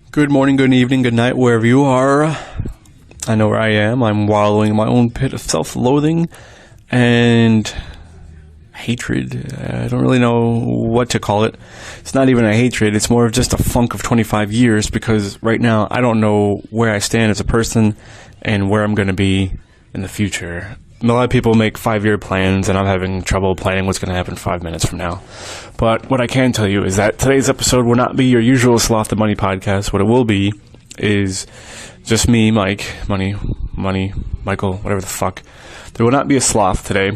Good morning, good evening, good night, wherever you are. I know where I am. I'm wallowing in my own pit of self-loathing and hatred. I don't really know what to call it. It's not even a hatred. It's more of just a funk of 25 years because right now I don't know where I stand as a person and where I'm going to be in the future. A lot of people make 5-year plans, and I'm having trouble planning what's going to happen 5 minutes from now. But what I can tell you is that today's episode will not be your usual Sloth the Money podcast. What it will be is just me, Mike, Money, Michael, whatever the fuck. There will not be a sloth today.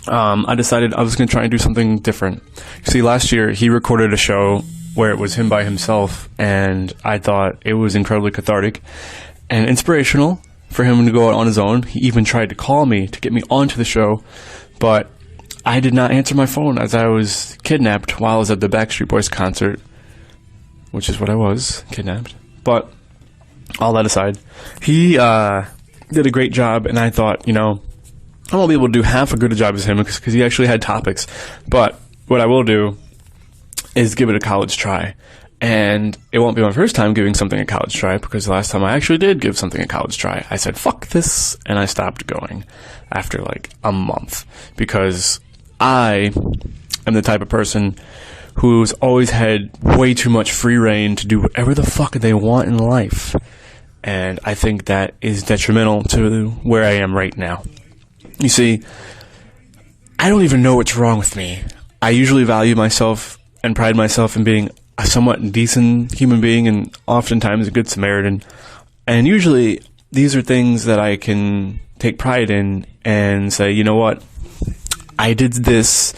I decided I was going to try and do something different. See, last year he recorded a show where it was him by himself, and I thought it was incredibly cathartic and inspirational for him to go out on his own. He even tried to call me to get me onto the show, but I did not answer my phone as I was kidnapped while I was at the Backstreet Boys concert, which is what I was, kidnapped. But all that aside, he did a great job, and I thought, I won't be able to do half as good a job as him because he actually had topics. But what I will do is give it a college try. And it won't be my first time giving something a college try, because the last time I actually did give something a college try, I said, fuck this, and I stopped going after like a month, because I am the type of person who's always had way too much free reign to do whatever the fuck they want in life. And I think that is detrimental to where I am right now. You see, I don't even know what's wrong with me. I usually value myself and pride myself in being a somewhat decent human being, and oftentimes a good Samaritan. And usually these are things that I can take pride in and say, you know what? I did this,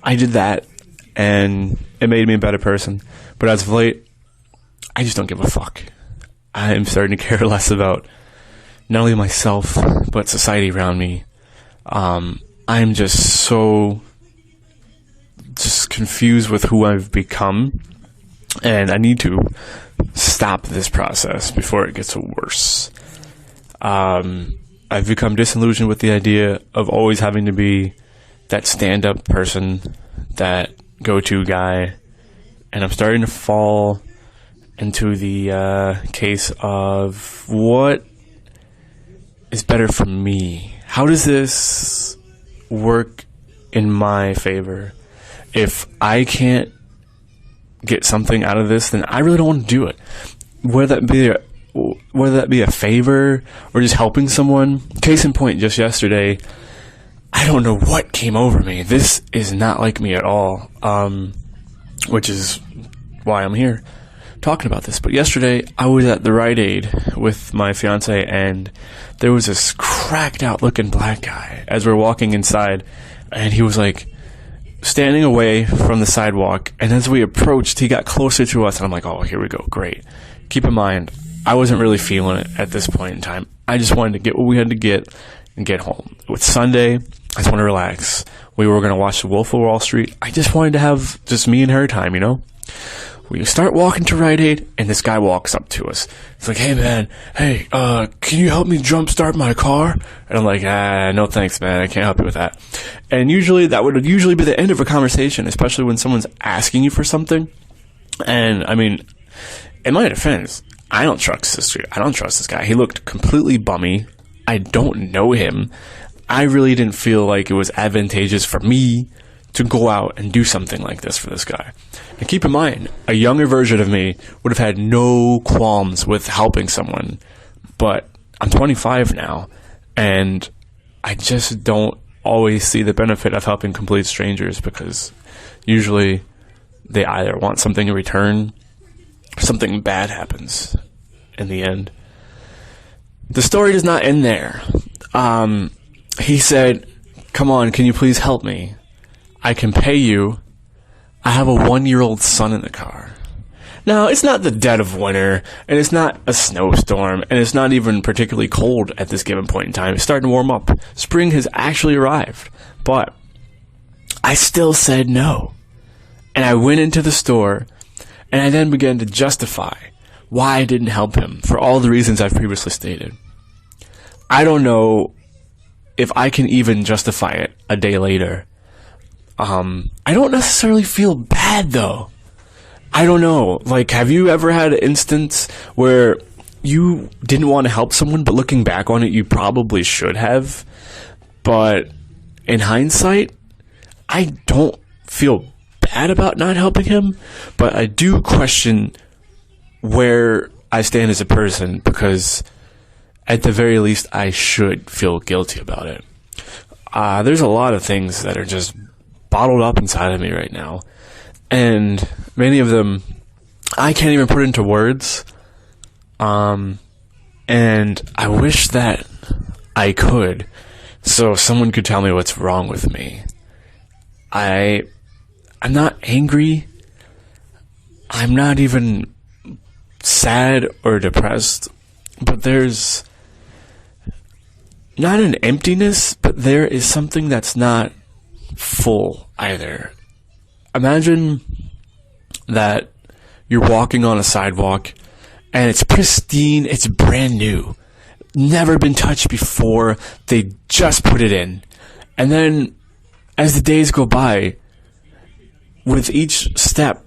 I did that, and it made me a better person. But as of late, I just don't give a fuck. I am starting to care less about not only myself, but society around me. I'm just so confused with who I've become. And I need to stop this process before it gets worse. I've become disillusioned with the idea of always having to be that stand-up person, that go-to guy. And I'm starting to fall into the case of what is better for me. How does this work in my favor? If I can't get something out of this, then I really don't want to do it. Whether that be a favor or just helping someone. Case in point, just yesterday, I don't know what came over me. This is not like me at all, which is why I'm here talking about this. But yesterday, I was at the Rite Aid with my fiance, and there was this cracked out looking black guy as we're walking inside, and he was like standing away from the sidewalk, and as we approached, he got closer to us, and I'm like, oh, here we go, great. Keep in mind, I wasn't really feeling it at this point in time. I just wanted to get what we had to get and get home. With Sunday, I just want to relax. We were going to watch The Wolf of Wall Street. I just wanted to have just me and her time, We start walking to Rite Aid, and this guy walks up to us. He's like, hey, man, can you help me jumpstart my car? And I'm like, no thanks, man, I can't help you with that. And usually, that would usually be the end of a conversation, especially when someone's asking you for something. And, I mean, in my defense, I don't trust this guy. He looked completely bummy. I don't know him. I really didn't feel like it was advantageous for me to go out and do something like this for this guy. And keep in mind, a younger version of me would have had no qualms with helping someone. But I'm 25 now, and I just don't always see the benefit of helping complete strangers, because usually they either want something in return, or something bad happens in the end. The story does not end there. He said, come on, can you please help me? I can pay you. I have a 1-year-old son in the car. Now, it's not the dead of winter, and it's not a snowstorm, and it's not even particularly cold at this given point in time. It's starting to warm up. Spring has actually arrived. But I still said no. And I went into the store, and I then began to justify why I didn't help him for all the reasons I've previously stated. I don't know if I can even justify it a day later. I don't necessarily feel bad, though. I don't know. Like, have you ever had an instance where you didn't want to help someone, but looking back on it, you probably should have? But in hindsight, I don't feel bad about not helping him, but I do question where I stand as a person, because at the very least, I should feel guilty about it. There's a lot of things that are just bottled up inside of me right now, and many of them I can't even put into words. And I wish that I could, so someone could tell me what's wrong with me. I'm not angry. I'm not even sad or depressed, but there's not an emptiness, but there is something that's not full either. Imagine that you're walking on a sidewalk and it's pristine, it's brand new, never been touched before, they just put it in. And then as the days go by, with each step,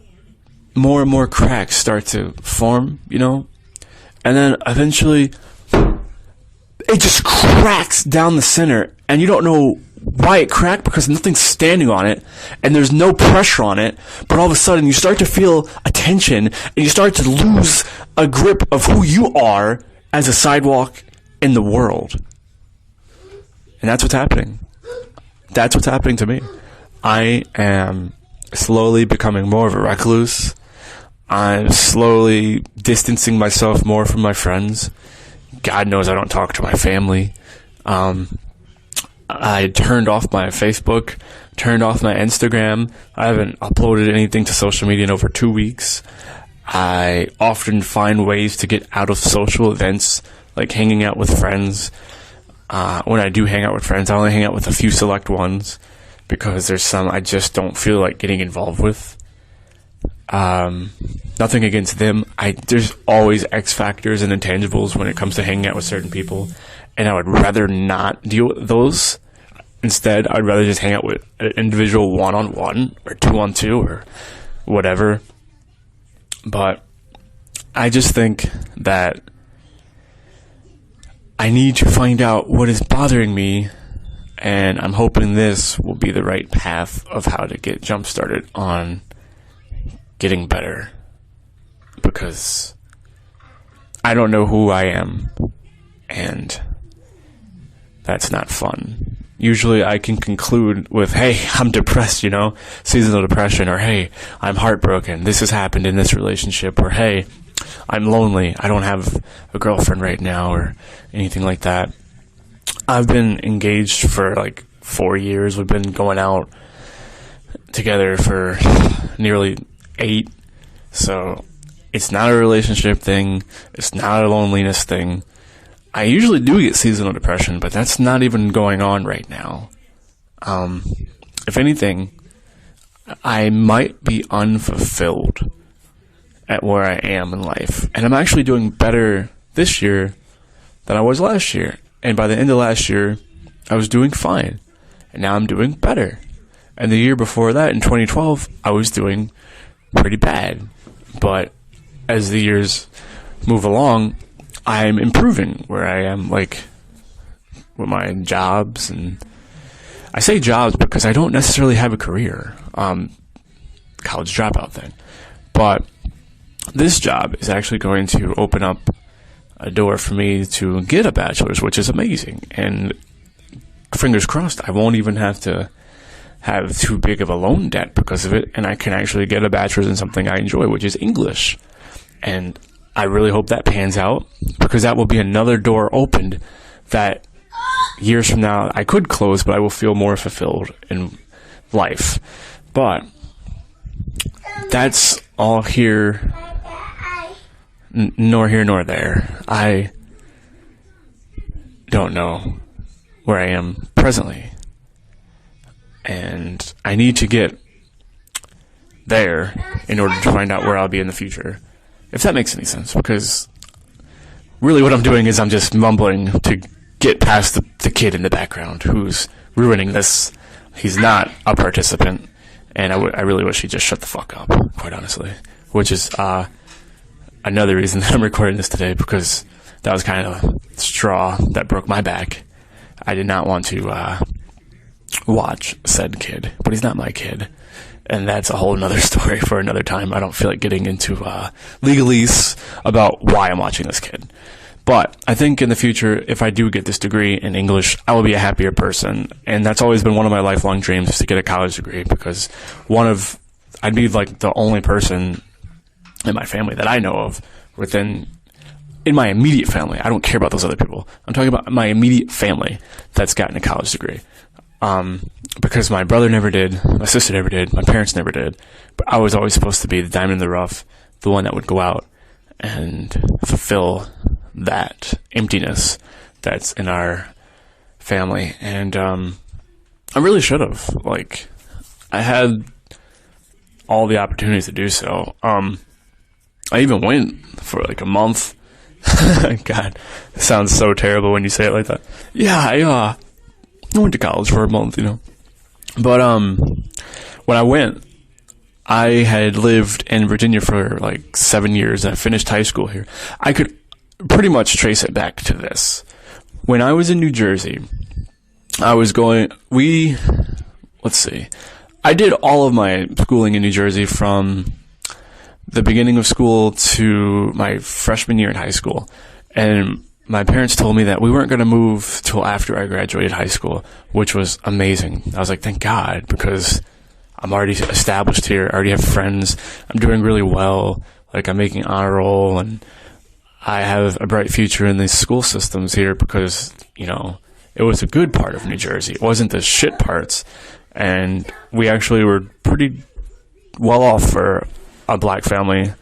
more and more cracks start to form, you know? And then eventually, it just cracks down the center, and you don't know why it cracked, because nothing's standing on it, and there's no pressure on it, but all of a sudden you start to feel a tension, and you start to lose a grip of who you are as a sidewalk in the world. And that's what's happening. That's what's happening to me. I am slowly becoming more of a recluse. I'm slowly distancing myself more from my friends. God knows I don't talk to my family. I turned off my Facebook, turned off my Instagram. I haven't uploaded anything to social media in over 2 weeks. I often find ways to get out of social events, like hanging out with friends. When I do hang out with friends, I only hang out with a few select ones, because there's some I just don't feel like getting involved with. Nothing against them. There's always X factors and intangibles when it comes to hanging out with certain people, and I would rather not deal with those. Instead, I'd rather just hang out with an individual one-on-one or two-on-two or whatever. But I just think that I need to find out what is bothering me, and I'm hoping this will be the right path of how to get jump-started on getting better, because I don't know who I am, and that's not fun. Usually I can conclude with, hey, I'm depressed, you know, seasonal depression, or hey, I'm heartbroken, this has happened in this relationship, or hey, I'm lonely, I don't have a girlfriend right now, or anything like that. I've been engaged for like 4 years. We've been going out together for nearly 8. So it's not a relationship thing. It's not a loneliness thing. I usually do get seasonal depression, but that's not even going on right now. If anything, I might be unfulfilled at where I am in life. And I'm actually doing better this year than I was last year. And by the end of last year, I was doing fine. And now I'm doing better. And the year before that, in 2012, I was doing pretty bad. But as the years move along, I'm improving where I am, like, with my jobs. And I say jobs because I don't necessarily have a career. College dropout thing. But this job is actually going to open up a door for me to get a bachelor's, which is amazing. And fingers crossed, I won't even have to have too big of a loan debt because of it, and I can actually get a bachelor's in something I enjoy, which is English. And I really hope that pans out, because that will be another door opened that years from now I could close, but I will feel more fulfilled in life. But that's all here, nor here nor there. I don't know where I am presently, and I need to get there in order to find out where I'll be in the future, if that makes any sense. Because really what I'm doing is I'm just mumbling to get past the kid in the background who's ruining this. He's not a participant, and I really wish he'd just shut the fuck up, quite honestly. which is another reason that I'm recording this today, because that was kind of the straw that broke my back. I did not want to watch said kid, but he's not my kid. And that's a whole nother story for another time. I don't feel like getting into legalese about why I'm watching this kid. But I think in the future, if I do get this degree in English, I will be a happier person. And that's always been one of my lifelong dreams, is to get a college degree, because I'd be like the only person in my family that I know of in my immediate family. I don't care about those other people. I'm talking about my immediate family that's gotten a college degree. Because my brother never did, my sister never did, my parents never did, but I was always supposed to be the diamond in the rough, the one that would go out and fulfill that emptiness that's in our family. And I really should have. Like, I had all the opportunities to do so. I even went for like a month. God, it sounds so terrible when you say it like that. Yeah, I went to college for a month, But when I went, I had lived in Virginia for like 7 years, and I finished high school here. I could pretty much trace it back to this. When I was in New Jersey, I did all of my schooling in New Jersey from the beginning of school to my freshman year in high school. And my parents told me that we weren't going to move till after I graduated high school, which was amazing. I was like, thank God, because I'm already established here. I already have friends. I'm doing really well. Like, I'm making honor roll, and I have a bright future in these school systems here, because, it was a good part of New Jersey. It wasn't the shit parts. And we actually were pretty well off for a black family,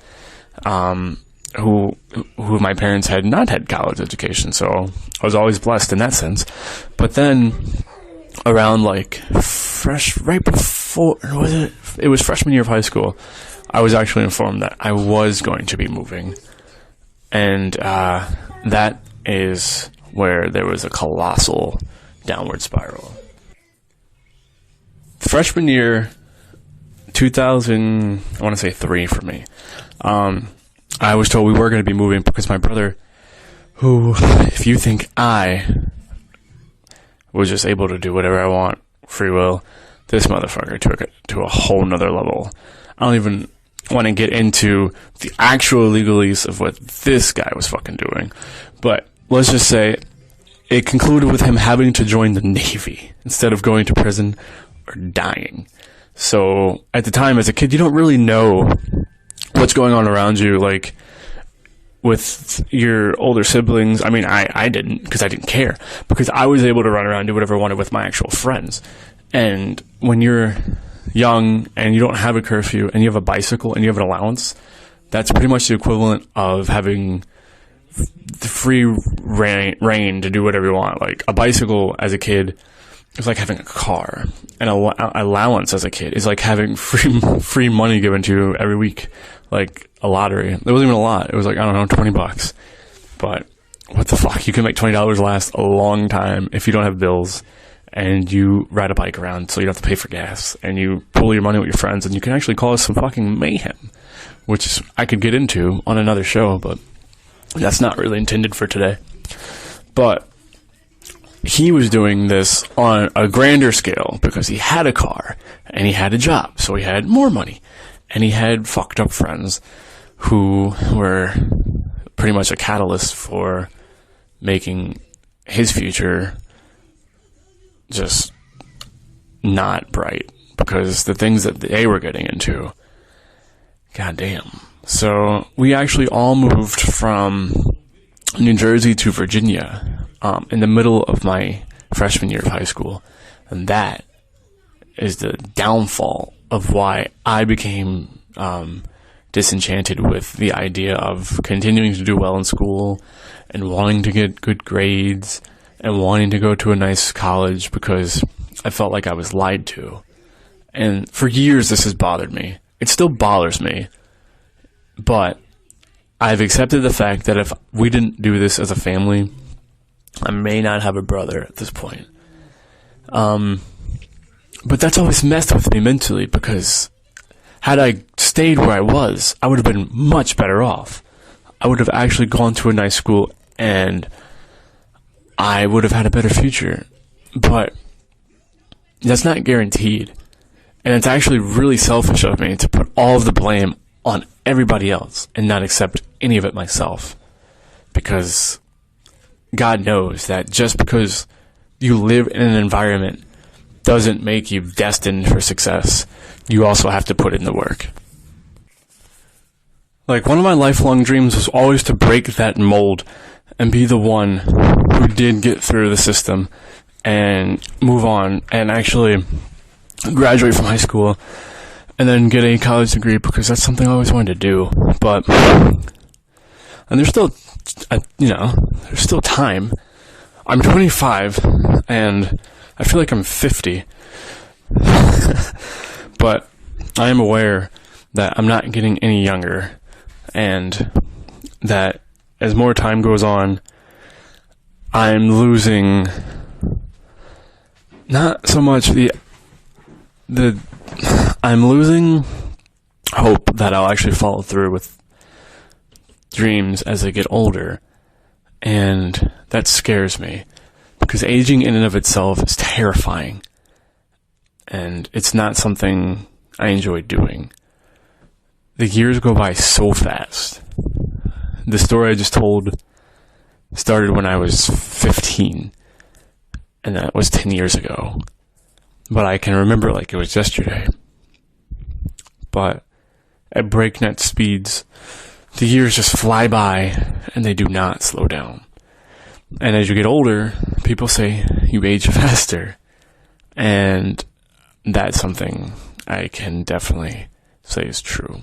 who my parents had not had college education, so I was always blessed in that sense. But then around like right before, it was freshman year of high school, I was actually informed that I was going to be moving. And that is where there was a colossal downward spiral. Freshman year, 2000, I want to say 3 for me. I was told we were going to be moving because my brother, who, if you think I was just able to do whatever I want, free will, this motherfucker took it to a whole nother level. I don't even want to get into the actual legalese of what this guy was fucking doing. But let's just say it concluded with him having to join the Navy instead of going to prison or dying. So at the time, as a kid, you don't really know what's going on around you, like with your older siblings. I mean, I didn't, because I didn't care, because I was able to run around and do whatever I wanted with my actual friends. And when you're young and you don't have a curfew and you have a bicycle and you have an allowance, that's pretty much the equivalent of having the free reign to do whatever you want. Like, a bicycle as a kid is like having a car. An allowance as a kid is like having free money given to you every week, like a lottery. It wasn't even a lot. It was like, I don't know, $20. But what the fuck? You can make $20 last a long time if you don't have bills, and you ride a bike around so you don't have to pay for gas, and you pool your money with your friends, and you can actually cause some fucking mayhem, which I could get into on another show, but that's not really intended for today. But he was doing this on a grander scale because he had a car and he had a job, so he had more money, and he had fucked up friends who were pretty much a catalyst for making his future just not bright, because the things that they were getting into, goddamn. So we actually all moved from New Jersey to Virginia in the middle of my freshman year of high school, and that is the downfall of why I became disenchanted with the idea of continuing to do well in school and wanting to get good grades and wanting to go to a nice college, because I felt like I was lied to. And for years this has bothered me. It still bothers me, but I've accepted the fact that if we didn't do this as a family, I may not have a brother at this point. But that's always messed with me mentally, because had I stayed where I was, I would have been much better off. I would have actually gone to a nice school and I would have had a better future. But that's not guaranteed. And it's actually really selfish of me to put all of the blame on everybody else and not accept any of it myself. Because God knows that just because you live in an environment doesn't make you destined for success. You also have to put in the work. Like, one of my lifelong dreams was always to break that mold and be the one who did get through the system and move on and actually graduate from high school and then get a college degree, because that's something I always wanted to do. But, and there's still, there's still time. I'm 25 and I feel like I'm 50. But I am aware that I'm not getting any younger, and that as more time goes on, I'm losing not so much I'm losing hope that I'll actually follow through with dreams as I get older, and that scares me, because aging in and of itself is terrifying, and it's not something I enjoy doing. The years go by so fast. The story I just told started when I was 15, and that was 10 years ago. But I can remember like it was yesterday. But at breakneck speeds, the years just fly by, and they do not slow down. And as you get older, people say you age faster. And that's something I can definitely say is true.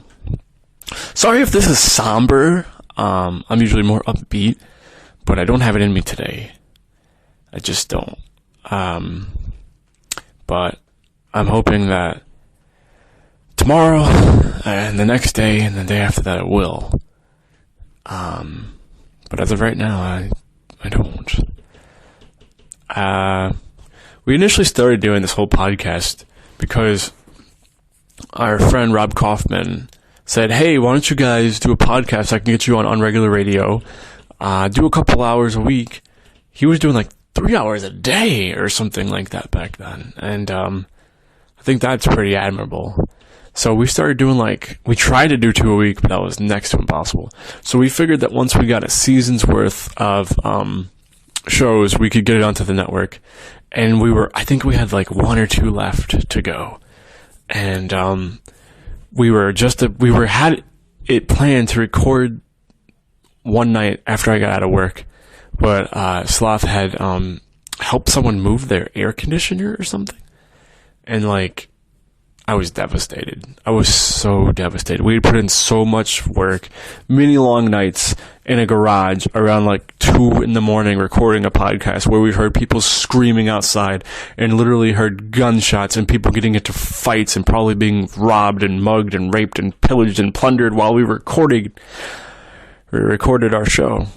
Sorry if this is somber. I'm usually more upbeat, but I don't have it in me today. I just don't. But I'm hoping that tomorrow and the next day and the day after that it will. But as of right now, I don't. We initially started doing this whole podcast because our friend Rob Kaufman said, hey, why don't you guys do a podcast? I can get you on regular radio. Do a couple hours a week. He was doing like 3 hours a day or something like that back then. And I think that's pretty admirable. So we started doing we tried to do 2 a week, but that was next to impossible. So we figured that once we got a season's worth of shows, we could get it onto the network. And I think we had 1 or 2 left to go. And we had it planned to record one night after I got out of work, but Sloth had helped someone move their air conditioner or something, and I was devastated. I was so devastated. We had put in so much work, many long nights in a garage around 2 in the morning recording a podcast where we heard people screaming outside and literally heard gunshots and people getting into fights and probably being robbed and mugged and raped and pillaged and plundered while we recorded our show.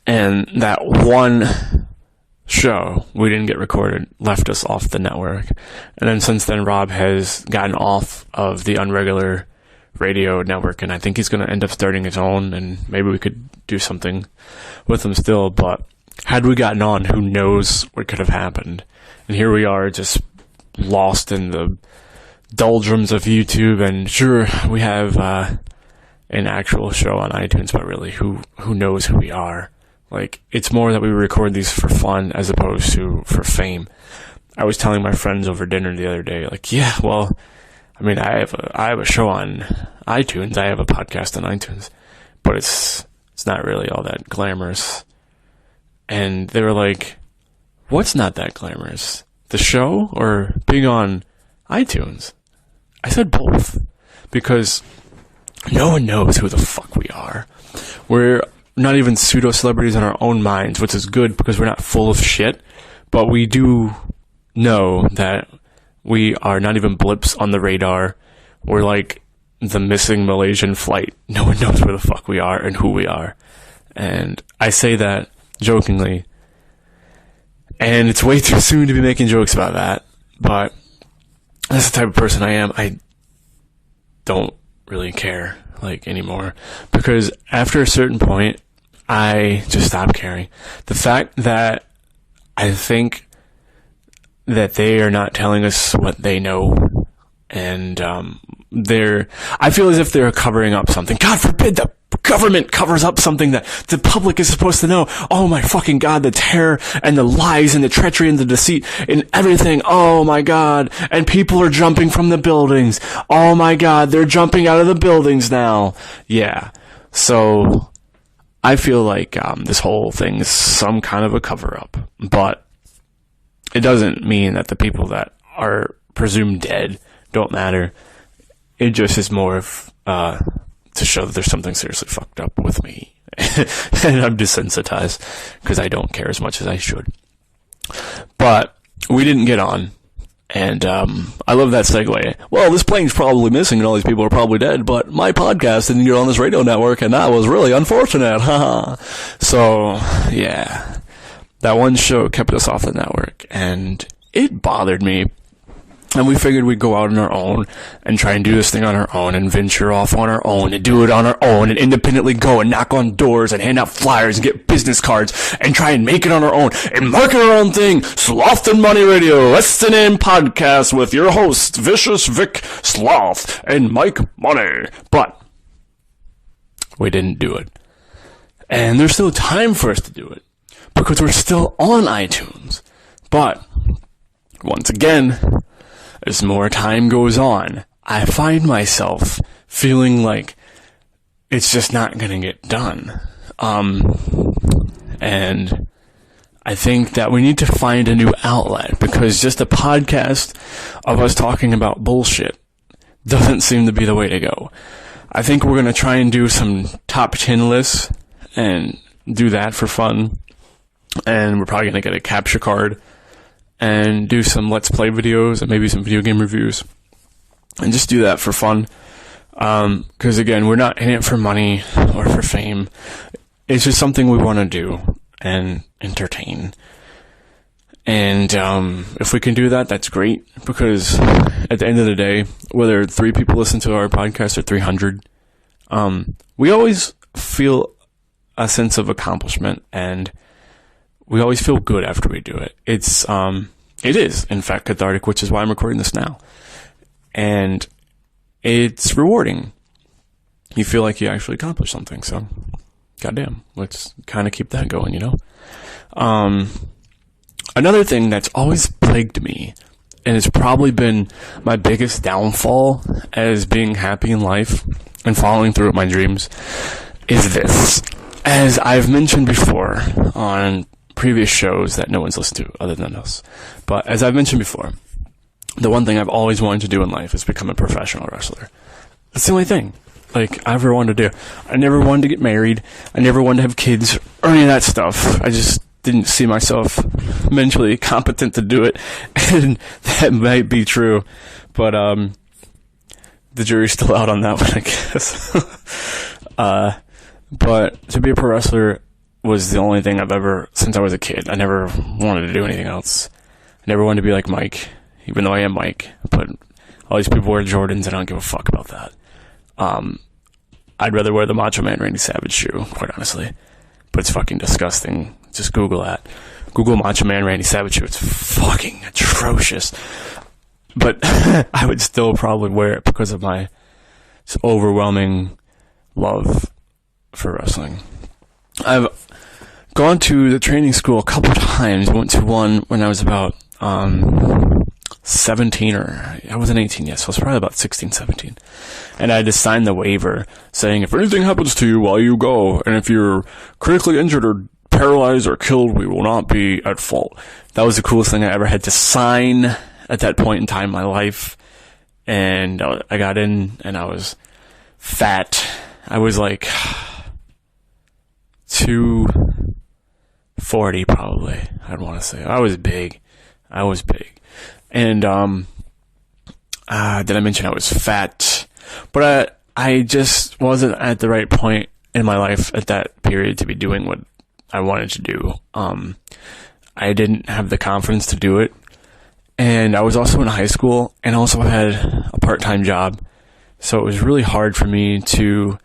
And that one show we didn't get recorded left us off the network. And then since then, Rob has gotten off of the unregular radio network, and I think he's going to end up starting his own, and maybe we could do something with him still. But had we gotten on, who knows what could have happened. And here we are, just lost in the doldrums of YouTube. And sure, we have an actual show on iTunes, but really, who knows who we are? It's more that we record these for fun as opposed to for fame. I was telling my friends over dinner the other day, yeah, well, I mean, I have a show on iTunes. I have a podcast on iTunes, but it's not really all that glamorous. And they were like, what's not that glamorous? The show or being on iTunes? I said both, because no one knows who the fuck we are. We're not even pseudo-celebrities in our own minds, which is good because we're not full of shit, but we do know that we are not even blips on the radar. We're like the missing Malaysian flight. No one knows where the fuck we are and who we are. And I say that jokingly, and it's way too soon to be making jokes about that, but that's the type of person I am. I don't really care, like, anymore. Because after a certain point, I just stopped caring. The fact that I think that they are not telling us what they know, and I feel as if they're covering up something. God forbid the government covers up something that the public is supposed to know. Oh my fucking God, the terror and the lies and the treachery and the deceit and everything. Oh my God. And people are jumping from the buildings. Oh my God, they're jumping out of the buildings now. Yeah. So I feel like this whole thing is some kind of a cover-up. But it doesn't mean that the people that are presumed dead don't matter. It just is more of to show that there's something seriously fucked up with me. And I'm desensitized because I don't care as much as I should. But we didn't get on. And I love that segue. Well, this plane's probably missing and all these people are probably dead, but my podcast didn't get on this radio network, and that was really unfortunate. So, yeah. That one show kept us off the network, and it bothered me. And we figured we'd go out on our own and try and do this thing on our own and venture off on our own and do it on our own and independently go and knock on doors and hand out flyers and get business cards and try and make it on our own and market our own thing. Sloth and Money Radio, Listen In Podcast with your hosts, Vicious Vic Sloth and Mike Money. But we didn't do it. And there's still time for us to do it because we're still on iTunes. But once again, as more time goes on, I find myself feeling like it's just not going to get done. And I think that we need to find a new outlet because just a podcast of us talking about bullshit doesn't seem to be the way to go. I think we're going to try and do some top 10 lists and do that for fun. And we're probably going to get a capture card and do some Let's Play videos and maybe some video game reviews. And just do that for fun. Because again, we're not in it for money or for fame. It's just something we want to do and entertain. And if we can do that, that's great. Because at the end of the day, whether 3 people listen to our podcast or 300, we always feel a sense of accomplishment, and we always feel good after we do it. It is, in fact, cathartic, which is why I'm recording this now. And it's rewarding. You feel like you actually accomplished something, so goddamn, let's kind of keep that going, you know? Another thing that's always plagued me, and it's probably been my biggest downfall as being happy in life and following through with my dreams, is this. As I've mentioned before on previous shows that no one's listened to other than us. But as I've mentioned before, the one thing I've always wanted to do in life is become a professional wrestler. That's the only thing, like, I ever wanted to do. I never wanted to get married. I never wanted to have kids or any of that stuff. I just didn't see myself mentally competent to do it. And that might be true. But, the jury's still out on that one, I guess. But to be a pro wrestler was the only thing I've ever, since I was a kid. I never wanted to do anything else. I never wanted to be like Mike, even though I am Mike. But all these people wear Jordans, and I don't give a fuck about that. I'd rather wear the Macho Man Randy Savage shoe, quite honestly. But it's fucking disgusting. Just Google that. Google Macho Man Randy Savage shoe. It's fucking atrocious. But I would still probably wear it because of my overwhelming love for wrestling. I've gone to the training school a couple times. I went to one when I was about 17, or I wasn't 18 yet, so I was probably about 16, 17. And I had to sign the waiver saying, if anything happens to you while you go, and if you're critically injured or paralyzed or killed, we will not be at fault. That was the coolest thing I ever had to sign at that point in time in my life. And I got in, and I was fat. I was like 240 probably, I'd want to say. I was big. And, did I mention I was fat? But I just wasn't at the right point in my life at that period to be doing what I wanted to do. I didn't have the confidence to do it. And I was also in high school, and also had a part-time job. So it was really hard for me to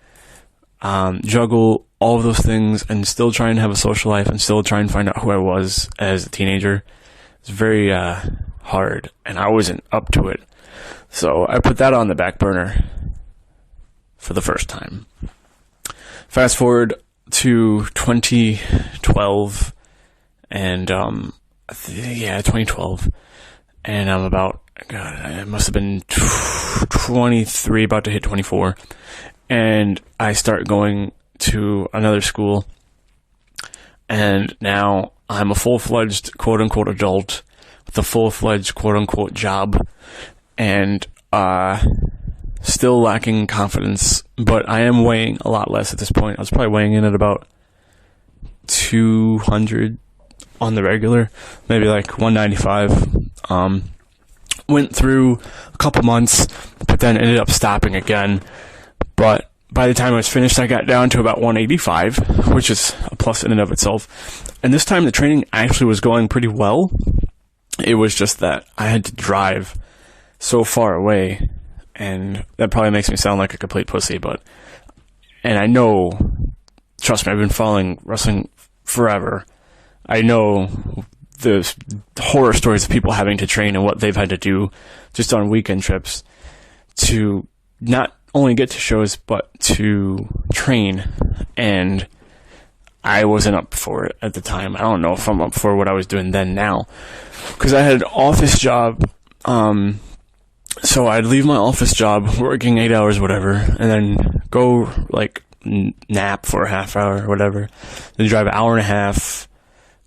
juggle all of those things and still try and have a social life and still try and find out who I was as a teenager. It's very hard, and I wasn't up to it. So I put that on the back burner for the first time. Fast forward to 2012, and 2012, and I'm about, I must have been 23, about to hit 24, and I start going to another school, and now I'm a full-fledged quote-unquote adult with a full-fledged quote-unquote job, and still lacking confidence, but I am weighing a lot less at this point. I was probably weighing in at about 200 on the regular, maybe like 195. Went through a couple months, but then ended up stopping again. But by the time I was finished, I got down to about 185, which is a plus in and of itself. And this time the training actually was going pretty well. It was just that I had to drive so far away, and that probably makes me sound like a complete pussy, and I know, trust me, I've been following wrestling forever. I know the horror stories of people having to train and what they've had to do just on weekend trips to not only get to shows, but to train. And I wasn't up for it at the time. I don't know if I'm up for what I was doing then now, because I had an office job. So I'd leave my office job, working 8 hours, whatever, and then go, nap for a half hour or whatever, then drive an hour and a half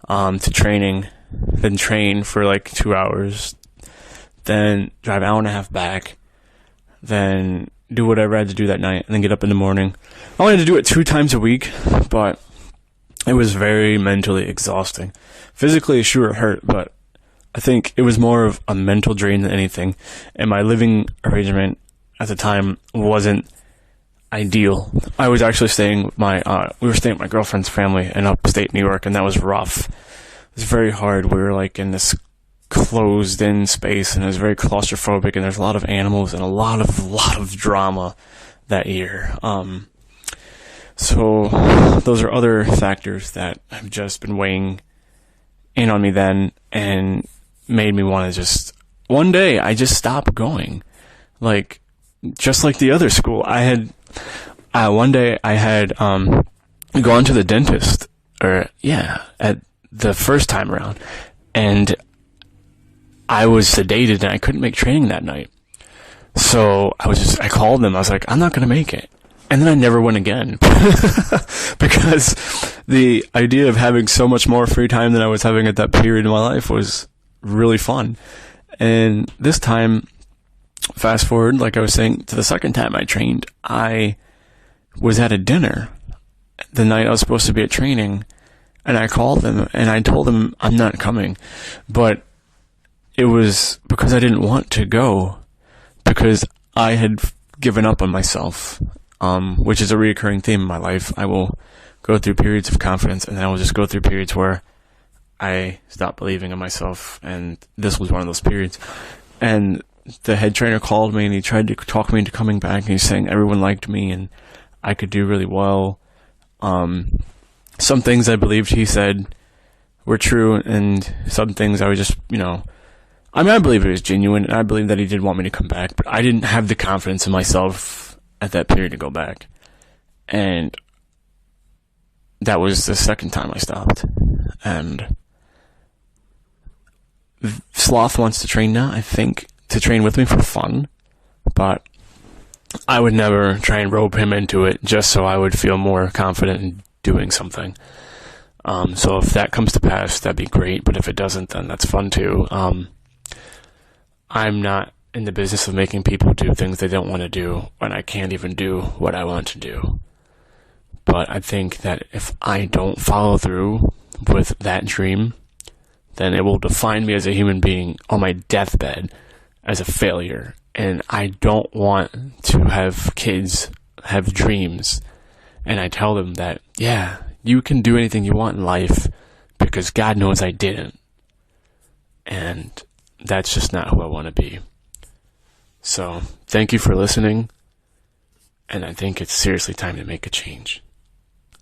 to training, then train for 2 hours, then drive an hour and a half back, then do whatever I had to do that night, and then get up in the morning. I wanted to do it 2 times a week, but it was very mentally exhausting. Physically, sure, it hurt, but I think it was more of a mental drain than anything, and my living arrangement at the time wasn't ideal. I was actually staying with we were staying with my girlfriend's family in upstate New York, and that was rough. It was very hard. We were in this closed-in space, and it was very claustrophobic, and there's a lot of animals and a lot of drama that year. So those are other factors that have just been weighing in on me then, and made me want to one day I just stopped going. Just like the other school, one day I had gone to the dentist, at the first time around, and I was sedated and I couldn't make training that night. So I called them. I was like, I'm not going to make it. And then I never went again because the idea of having so much more free time than I was having at that period in my life was really fun. And this time, fast forward, like I was saying, to the second time I trained, I was at a dinner the night I was supposed to be at training, and I called them and I told them I'm not coming. But it was because I didn't want to go, because I had given up on myself, which is a reoccurring theme in my life. I will go through periods of confidence, and then I will just go through periods where I stopped believing in myself, and this was one of those periods. And the head trainer called me, and he tried to talk me into coming back, and he's saying everyone liked me, and I could do really well. Some things I believed he said were true, and some things I was just, I believe it was genuine, and I believe that he did want me to come back, but I didn't have the confidence in myself at that period to go back. And that was the second time I stopped. And Sloth wants to train now, I think, to train with me for fun, but I would never try and rope him into it just so I would feel more confident in doing something. So if that comes to pass, that'd be great, but if it doesn't, then that's fun too. I'm not in the business of making people do things they don't want to do when I can't even do what I want to do. But I think that if I don't follow through with that dream, then it will define me as a human being on my deathbed as a failure. And I don't want to have kids have dreams, and I tell them that, yeah, you can do anything you want in life, because God knows I didn't. And that's just not who I want to be. So, thank you for listening. And I think it's seriously time to make a change.